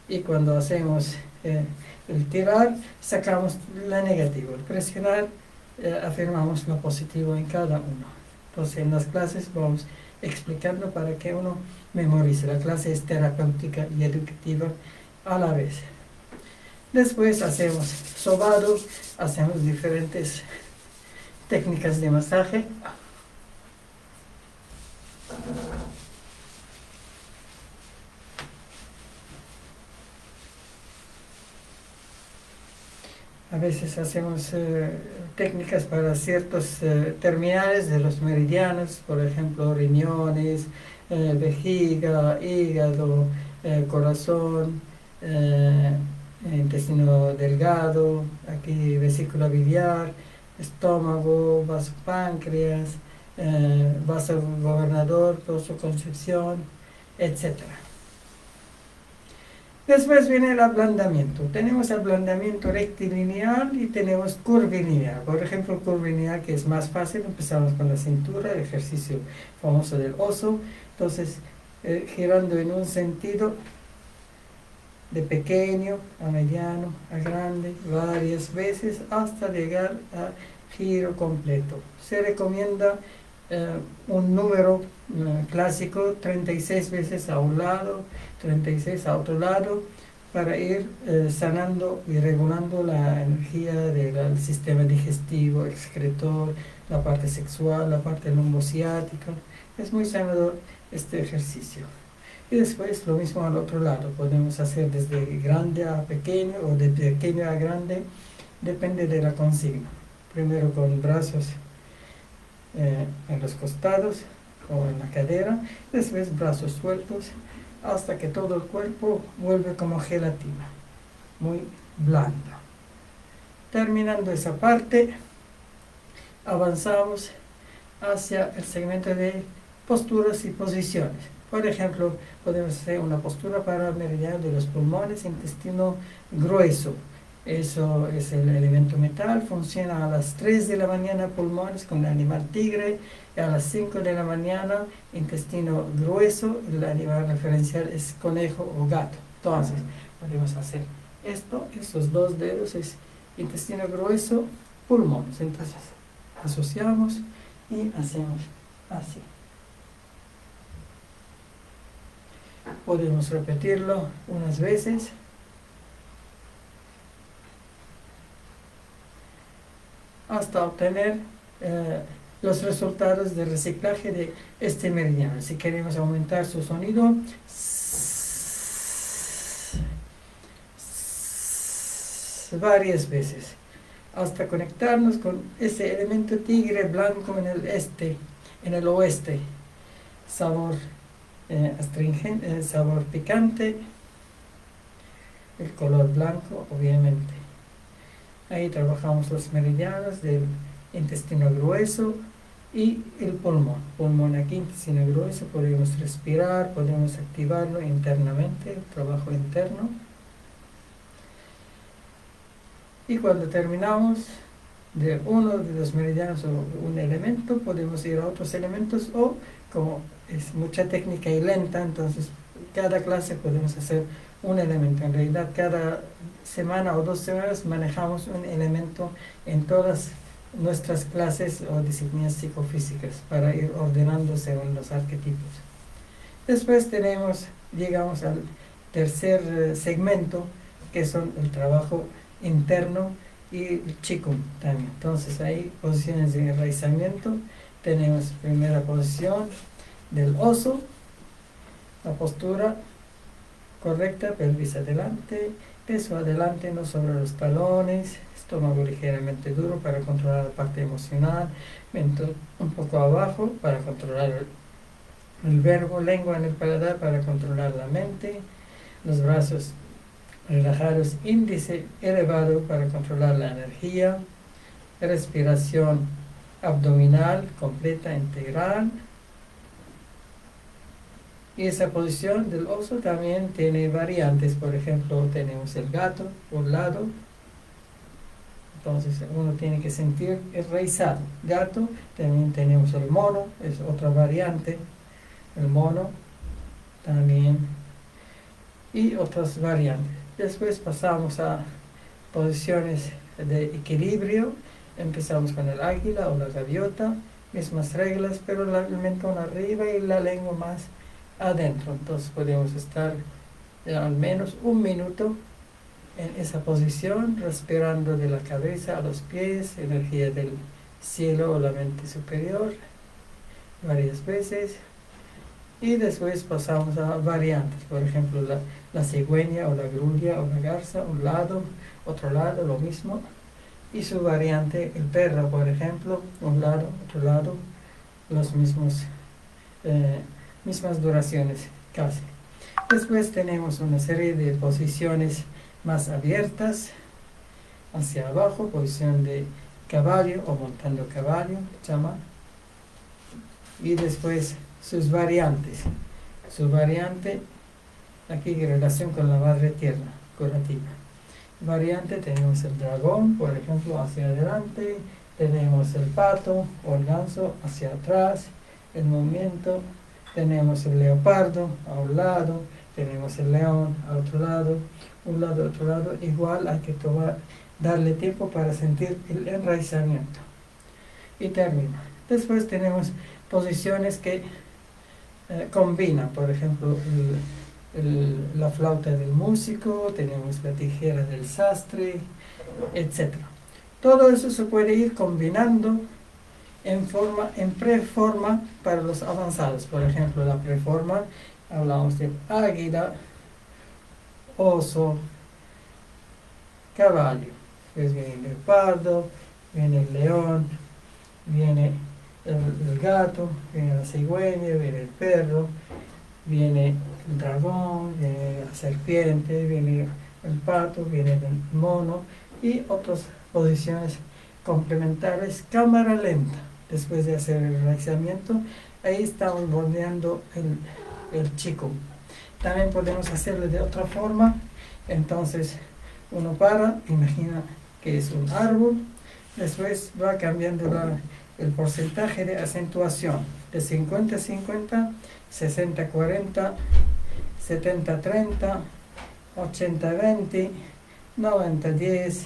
Y cuando hacemos el tirar, sacamos la negativa. El presionar, afirmamos lo positivo en cada uno. Entonces en las clases vamos explicando para que uno memorice. La clase es terapéutica y educativa a la vez. Después hacemos sobado, hacemos diferentes técnicas de masaje. A veces hacemos técnicas para ciertos terminales de los meridianos, por ejemplo, riñones, vejiga, hígado, corazón, intestino delgado, aquí vesícula biliar, estómago, vaso páncreas, vaso gobernador, vaso concepción, etcétera. Después viene el ablandamiento. Tenemos ablandamiento rectilineal y tenemos curvilineal. Por ejemplo, curvilineal, que es más fácil, empezamos con la cintura, el ejercicio famoso del oso. Entonces, girando en un sentido de pequeño a mediano a grande, varias veces hasta llegar a giro completo. Se recomienda un número clásico, 36 veces a un lado, 36 a otro lado, para ir sanando y regulando la energía del sistema digestivo, excretor, la parte sexual, la parte lumbociática. Es muy sanador este ejercicio. Y después lo mismo al otro lado, podemos hacer desde grande a pequeño o de pequeño a grande, depende de la consigna. Primero con brazos en los costados o en la cadera, después brazos sueltos hasta que todo el cuerpo vuelve como gelatina, muy blando. Terminando esa parte, avanzamos hacia el segmento de posturas y posiciones. Por ejemplo, podemos hacer una postura para el meridiano de los pulmones, intestino grueso. Eso es el elemento metal, funciona a las 3 de la mañana pulmones con el animal tigre, y a las 5 de la mañana intestino grueso, el animal referencial es conejo o gato. Entonces, podemos hacer esto, estos dos dedos es intestino grueso, pulmones. Entonces, asociamos y hacemos así. Podemos repetirlo unas veces. Hasta obtener los resultados de reciclaje de este meridiano. Si queremos aumentar su sonido, varias veces, hasta conectarnos con ese elemento tigre blanco en el este, en el oeste. sabor astringente, sabor picante, el color blanco, obviamente. Ahí trabajamos los meridianos del intestino grueso y el pulmón. Pulmón aquí, intestino grueso, podemos respirar, podemos activarlo internamente, el trabajo interno. Y cuando terminamos de uno de los meridianos o un elemento, podemos ir a otros elementos, o como es mucha técnica y lenta, entonces cada clase podemos hacer un elemento. En realidad cada semana o 2 semanas manejamos un elemento en todas nuestras clases o disciplinas psicofísicas para ir ordenando según los arquetipos. Después llegamos al tercer segmento, que son el trabajo interno y el Qigong también. Entonces ahí posiciones de enraizamiento. Tenemos primera posición del oso, la postura correcta, pelvis adelante, peso adelante, no sobre los talones, estómago ligeramente duro para controlar la parte emocional, mentón un poco abajo para controlar el verbo, lengua en el paladar para controlar la mente, los brazos relajados, índice elevado para controlar la energía, respiración abdominal completa, integral. Y esa posición del oso también tiene variantes. Por ejemplo, tenemos el gato por un lado. Entonces uno tiene que sentir enraizado. Gato, también tenemos el mono, es otra variante. El mono también. Y otras variantes. Después pasamos a posiciones de equilibrio. Empezamos con el águila o la gaviota. Mismas reglas, pero el mentón arriba y la lengua más adentro. Entonces podemos estar al menos 1 minuto en esa posición, respirando de la cabeza a los pies, energía del cielo o la mente superior, varias veces. Y después pasamos a variantes, por ejemplo la cigüeña o la grulla o la garza, un lado, otro lado, lo mismo. Y su variante, el perro, por ejemplo, un lado, otro lado, los mismos mismas duraciones casi. Después tenemos una serie de posiciones más abiertas hacia abajo, posición de caballo o montando caballo, llama. Y después sus variantes. Su variante, aquí en relación con la madre tierra, curativa. Variante, tenemos el dragón, por ejemplo, hacia adelante, tenemos el pato o el ganso hacia atrás, el movimiento. Tenemos el leopardo a un lado, tenemos el león a otro lado, un lado, otro lado. Igual hay que darle tiempo para sentir el enraizamiento. Y termina. Después tenemos posiciones que combinan, por ejemplo, la flauta del músico, tenemos la tijera del sastre, etc. Todo eso se puede ir combinando en preforma para los avanzados. Por ejemplo, la preforma, hablamos de águila, oso, caballo. Después viene el leopardo, viene el león, viene el gato, viene la cigüeña, viene el perro, viene el dragón, viene la serpiente, viene el pato, viene el mono y otras posiciones complementarias. Cámara lenta. Después de hacer el enraizamiento, ahí estamos bordeando el Qigong. También podemos hacerlo de otra forma. Entonces uno imagina que es un árbol, después va cambiando el porcentaje de acentuación de 50-50, 60-40, 70-30, 80-20, 90-10,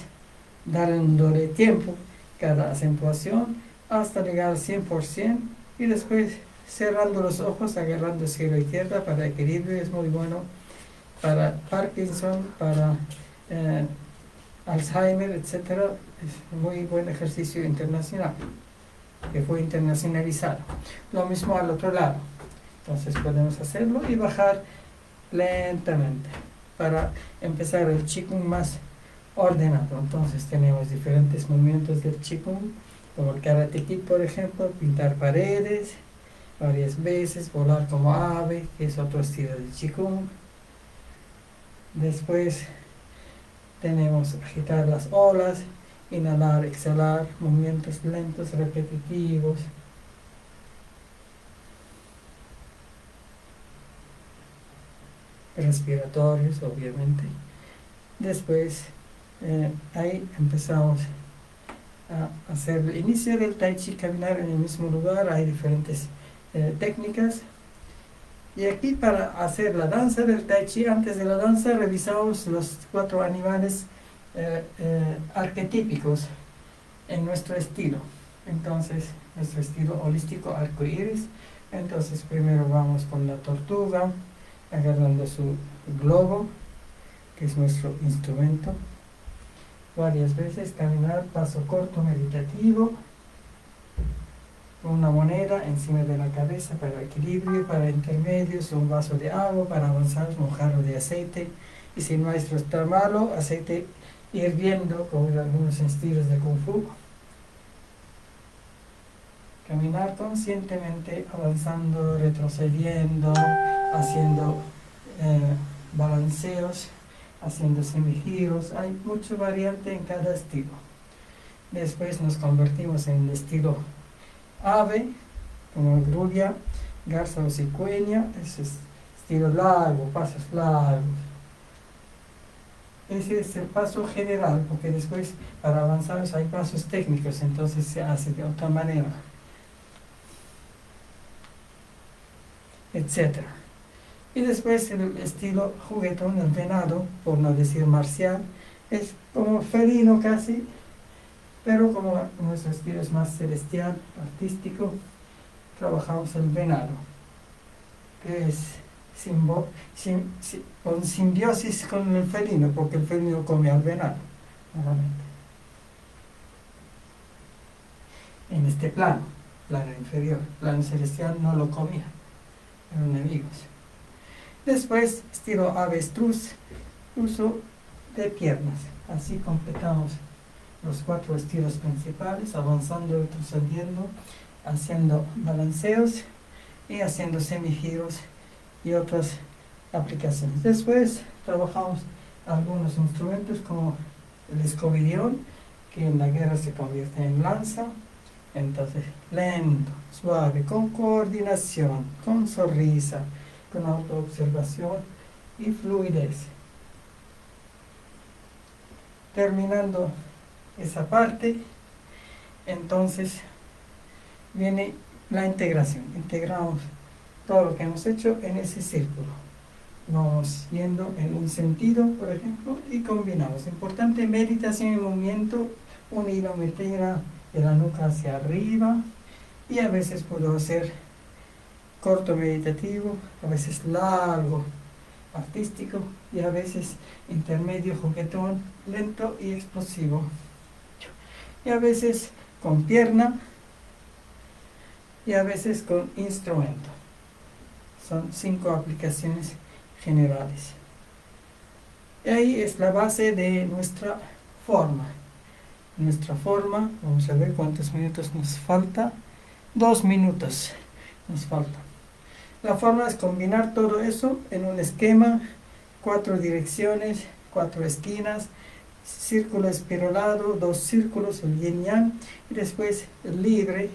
dándole tiempo cada acentuación hasta llegar al 100%, y después cerrando los ojos, agarrando cielo y tierra para equilibrio. Es muy bueno para Parkinson, para Alzheimer, etc. Es muy buen ejercicio internacional que fue internacionalizado. Lo mismo al otro lado. Entonces podemos hacerlo y bajar lentamente para empezar el Qigong más ordenado. Entonces tenemos diferentes movimientos del Qigong, como el Karate Kid, por ejemplo, pintar paredes, varias veces, volar como ave, que es otro estilo de Qigong. Después tenemos agitar las olas, inhalar, exhalar, movimientos lentos, repetitivos. Respiratorios, obviamente. Después, ahí empezamos a hacer el inicio del Tai Chi, caminar en el mismo lugar. Hay diferentes técnicas. Y aquí, para hacer la danza del Tai Chi, antes de la danza revisamos los 4 animales arquetípicos en nuestro estilo. Entonces, nuestro estilo holístico arcoíris. Entonces, primero vamos con la tortuga, agarrando su globo, que es nuestro instrumento. Varias veces caminar, paso corto meditativo, una moneda encima de la cabeza para equilibrio, para intermedios, un vaso de agua, para avanzar, un jarro de aceite, y si el maestro está malo, aceite hirviendo, como en algunos estilos de Kung Fu. Caminar conscientemente, avanzando, retrocediendo, haciendo balanceos, haciendo semigiros. Hay mucha variante en cada estilo. Después nos convertimos en el estilo ave, como grulla, garza o cigüeña. Ese es estilo largo, pasos largos. Ese es el paso general, porque después para avanzar hay pasos técnicos, entonces se hace de otra manera, etc. Y después el estilo juguetón, el venado, por no decir marcial, es como felino casi, pero como nuestro estilo es más celestial, artístico, trabajamos el venado, que es con simbiosis con el felino, porque el felino come al venado, nuevamente. En este plano inferior, plano celestial no lo comía, eran enemigos. Después, estilo avestruz, uso de piernas. Así completamos los 4 estilos principales, avanzando, retrocediendo, haciendo balanceos y haciendo semigiros y otras aplicaciones. Después trabajamos algunos instrumentos como el escobillión, que en la guerra se convierte en lanza. Entonces, lento, suave, con coordinación, con sonrisa, con autoobservación y fluidez. Terminando esa parte, entonces viene la integración. Integramos todo lo que hemos hecho en ese círculo. Vamos yendo en un sentido, por ejemplo, y combinamos. Importante, meditación y movimiento, un hilo meterá de la nuca hacia arriba, y a veces puedo hacer corto meditativo, a veces largo artístico, y a veces intermedio juguetón, lento y explosivo, y a veces con pierna y a veces con instrumento. Son 5 aplicaciones generales. Y ahí es la base de nuestra forma. Vamos a ver cuántos minutos nos falta. 2 minutos nos falta. La forma es combinar todo eso en un esquema, 4 direcciones, 4 esquinas, círculo espiralado, 2 círculos, el yin yang, y después el libre.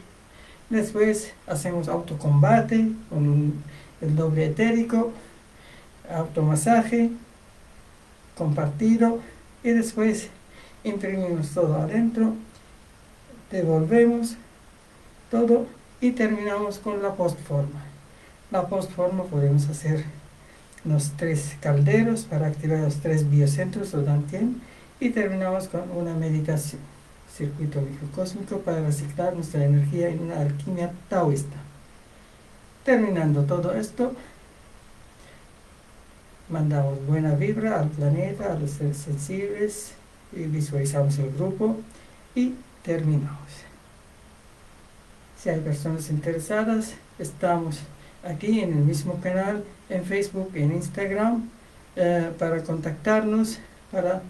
Después hacemos autocombate con el doble etérico, automasaje compartido, y después imprimimos todo adentro, devolvemos todo y terminamos con la postforma. La postforma podemos hacer los 3 calderos para activar los 3 biocentros o Dantien, y terminamos con una meditación, circuito microcósmico, para reciclar nuestra energía en una alquimia taoísta. Terminando todo esto, mandamos buena vibra al planeta, a los seres sensibles, y visualizamos el grupo y terminamos. Si hay personas interesadas, estamos aquí en el mismo canal, en Facebook, en Instagram, para contactarnos, para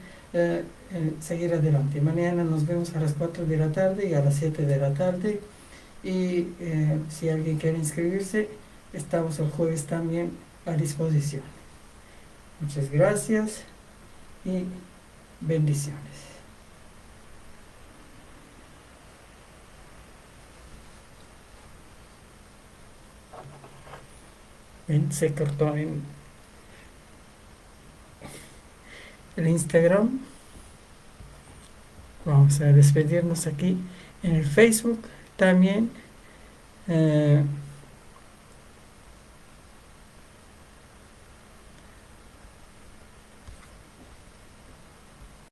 seguir adelante. Mañana nos vemos a las 4 de la tarde y a las 7 de la tarde, y si alguien quiere inscribirse, estamos el jueves también a disposición. Muchas gracias y bendiciones. Ven, se cortó en el Instagram. Vamos a despedirnos aquí en el Facebook también.